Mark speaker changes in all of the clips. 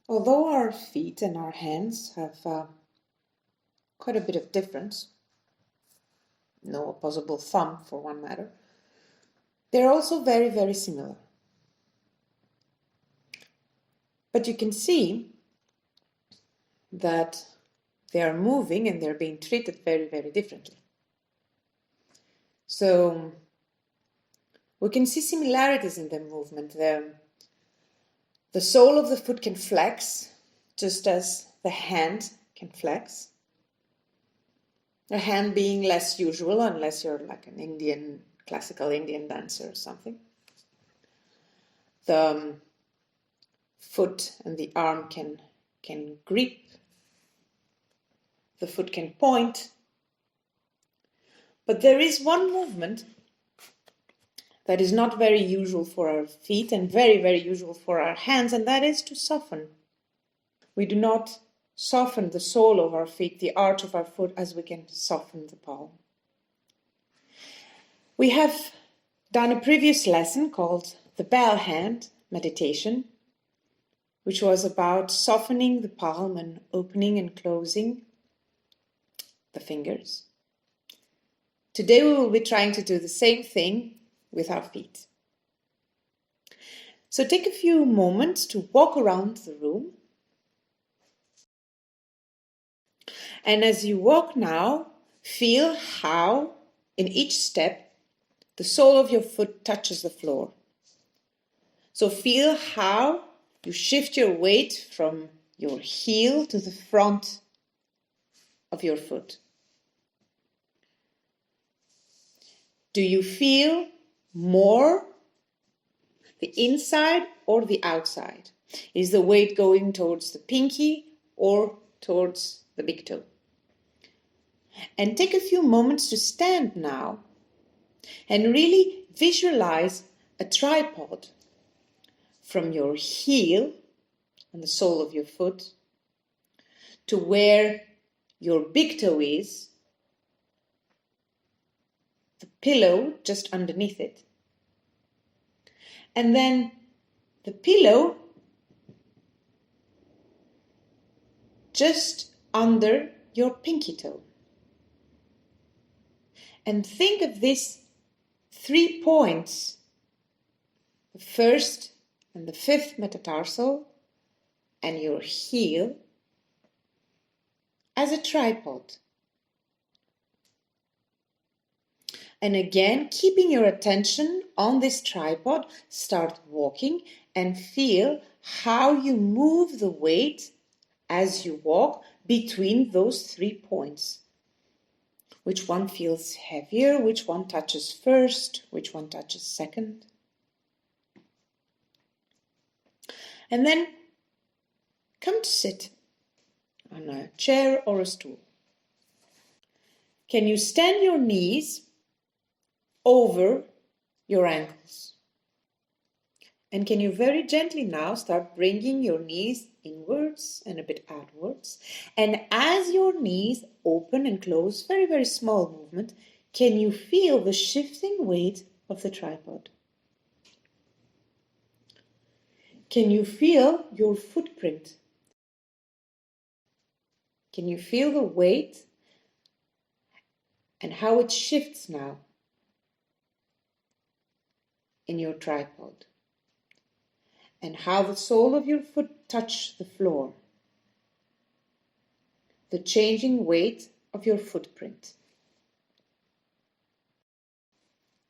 Speaker 1: Although our feet and our hands have quite a bit of difference, no opposable thumb for one matter, they're also very, very similar. But you can see that they are moving and they're being treated very, very differently. So we can see similarities in the movement. The sole of the foot can flex, just as the hand can flex. A hand being less usual unless you're like an classical Indian dancer or something. The foot and the arm can grip. The foot can point. But there is one movement that is not very usual for our feet and very, very usual for our hands, and that is to soften. We do not soften the sole of our feet, the arch of our foot, as we can soften the palm. We have done a previous lesson called the bell hand meditation, which was about softening the palm and opening and closing the fingers. Today we will be trying to do the same thing with our feet. So take a few moments to walk around the room. And as you walk now, feel how in each step the sole of your foot touches the floor. So feel how you shift your weight from your heel to the front of your foot. Do you feel more the inside or the outside? Is the weight going towards the pinky or towards the big toe? And take a few moments to stand now and really visualize a tripod from your heel and the sole of your foot to where your big toe is, the pillow just underneath it, and then the pillow just under your pinky toe. And think of these 3 points, the first and the fifth metatarsal and your heel, as a tripod. And again, keeping your attention on this tripod, start walking and feel how you move the weight as you walk between those 3 points. Which one feels heavier? Which one touches first? Which one touches second? And then come to sit on a chair or a stool. Can you stand your knees over your ankles? And can you very gently now start bringing your knees inwards and a bit outwards? And as your knees open and close, very, very small movement, can you feel the shifting weight of the tripod? Can you feel your footprint? Can you feel the weight and how it shifts now in your tripod? And how the sole of your foot touches the floor. The changing weight of your footprint.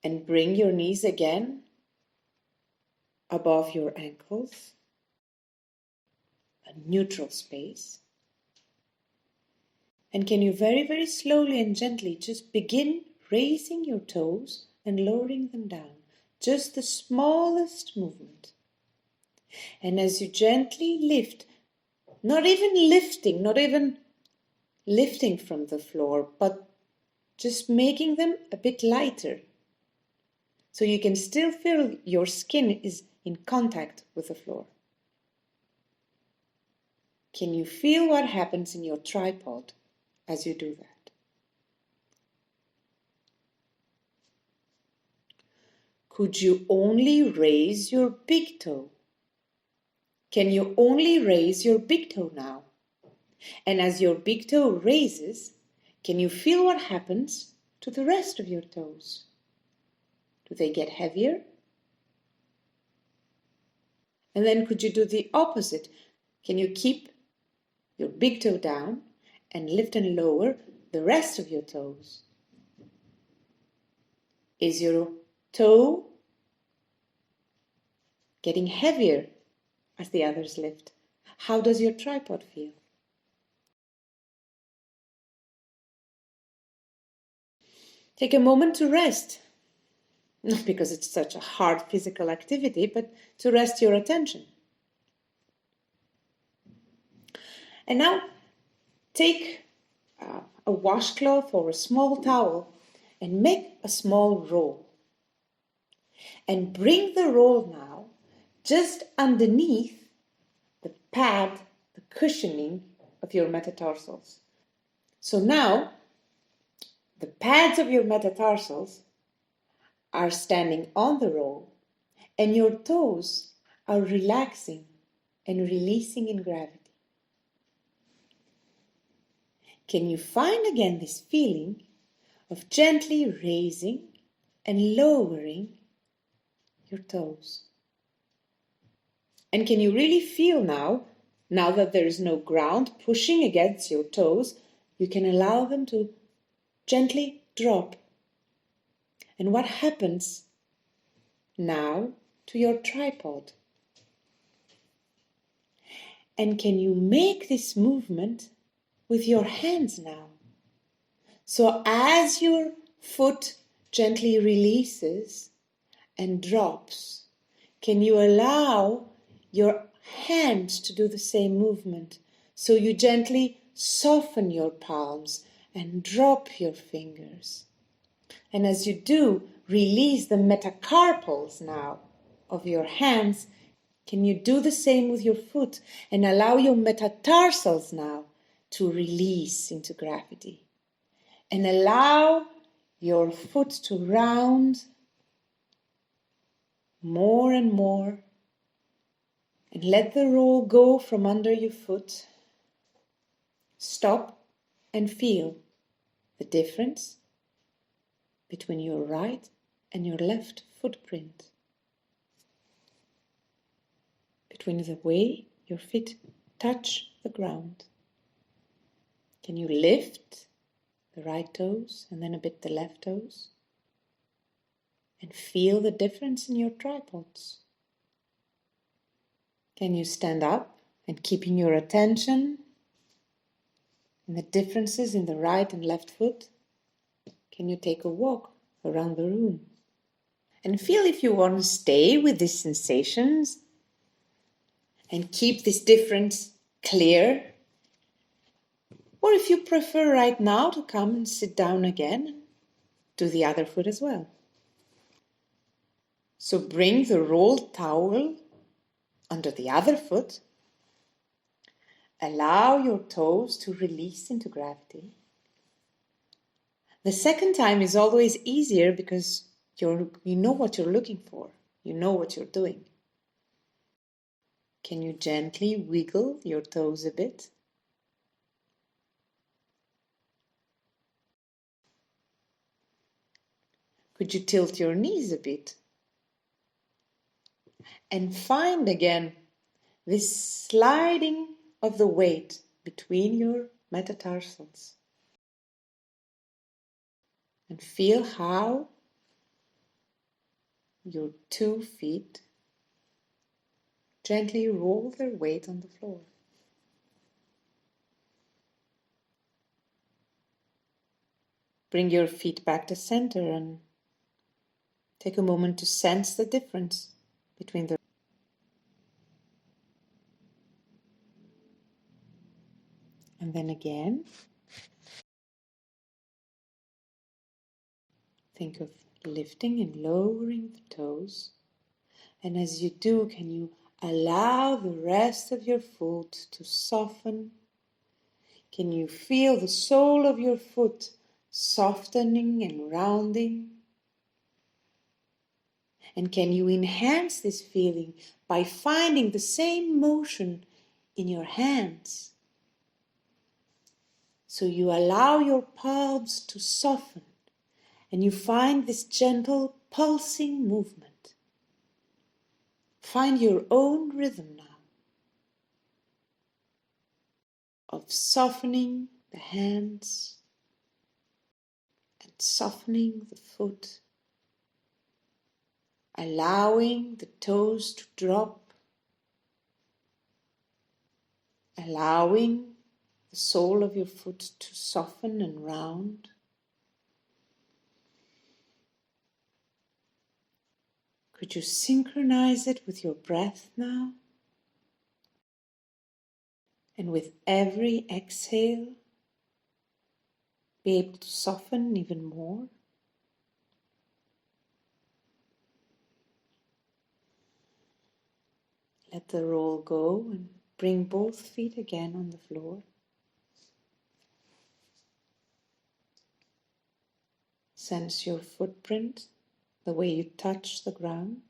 Speaker 1: And bring your knees again above your ankles. A neutral space. And can you very, very slowly and gently just begin raising your toes and lowering them down. Just the smallest movement. And as you gently lift, not even lifting from the floor, but just making them a bit lighter. So you can still feel your skin is in contact with the floor. Can you feel what happens in your tripod as you do that? Could you only raise your big toe? can you only raise your big toe now? And as your big toe raises, can you feel what happens to the rest of your toes? Do they get heavier? And then could you do the opposite? Can you keep your big toe down and lift and lower the rest of your toes? Is your toe getting heavier as the others lift? How does your tripod feel? Take a moment to rest. Not because it's such a hard physical activity, but to rest your attention. And now take a washcloth or a small towel and make a small roll. And bring the roll now just underneath the pad, the cushioning of your metatarsals. So now the pads of your metatarsals are standing on the roll and your toes are relaxing and releasing in gravity. Can you find again this feeling of gently raising and lowering your toes? And can you really feel now that there is no ground pushing against your toes, you can allow them to gently drop. And what happens now to your tripod? And can you make this movement with your hands now? So as your foot gently releases and drops, can you allow your hands to do the same movement? So you gently soften your palms and drop your fingers. And as you do, release the metacarpals now of your hands. Can you do the same with your foot and allow your metatarsals now to release into gravity? And allow your foot to round more and more. And let the roll go from under your foot. Stop and feel the difference between your right and your left footprint. Between the way your feet touch the ground. Can you lift the right toes and then a bit the left toes? And feel the difference in your tripods. Can you stand up and keeping your attention in the differences in the right and left foot? Can you take a walk around the room? And feel if you want to stay with these sensations and keep this difference clear. Or if you prefer right now to come and sit down again, do the other foot as well. So bring the rolled towel under the other foot. Allow your toes to release into gravity. The second time is always easier because you know what you're looking for. You know what you're doing. Can you gently wiggle your toes a bit? Could you tilt your knees a bit? And find again this sliding of the weight between your metatarsals. And feel how your 2 feet gently roll their weight on the floor. Bring your feet back to center and take a moment to sense the difference between the. And then again, think of lifting and lowering the toes. And as you do, can you allow the rest of your foot to soften? Can you feel the sole of your foot softening and rounding? And can you enhance this feeling by finding the same motion in your hands? So you allow your palms to soften and you find this gentle pulsing movement. Find your own rhythm now of softening the hands and softening the foot, allowing the toes to drop, allowing the sole of your foot to soften and round. Could you synchronize it with your breath now? And with every exhale, be able to soften even more. Let the roll go and bring both feet again on the floor. Sense your footprint, the way you touch the ground.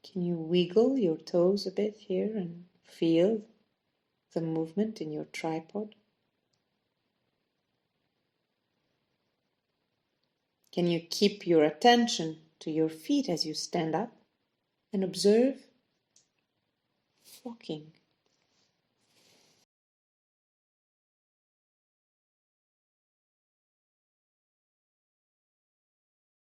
Speaker 1: Can you wiggle your toes a bit here and feel the movement in your tripod? Can you keep your attention to your feet as you stand up and observe walking?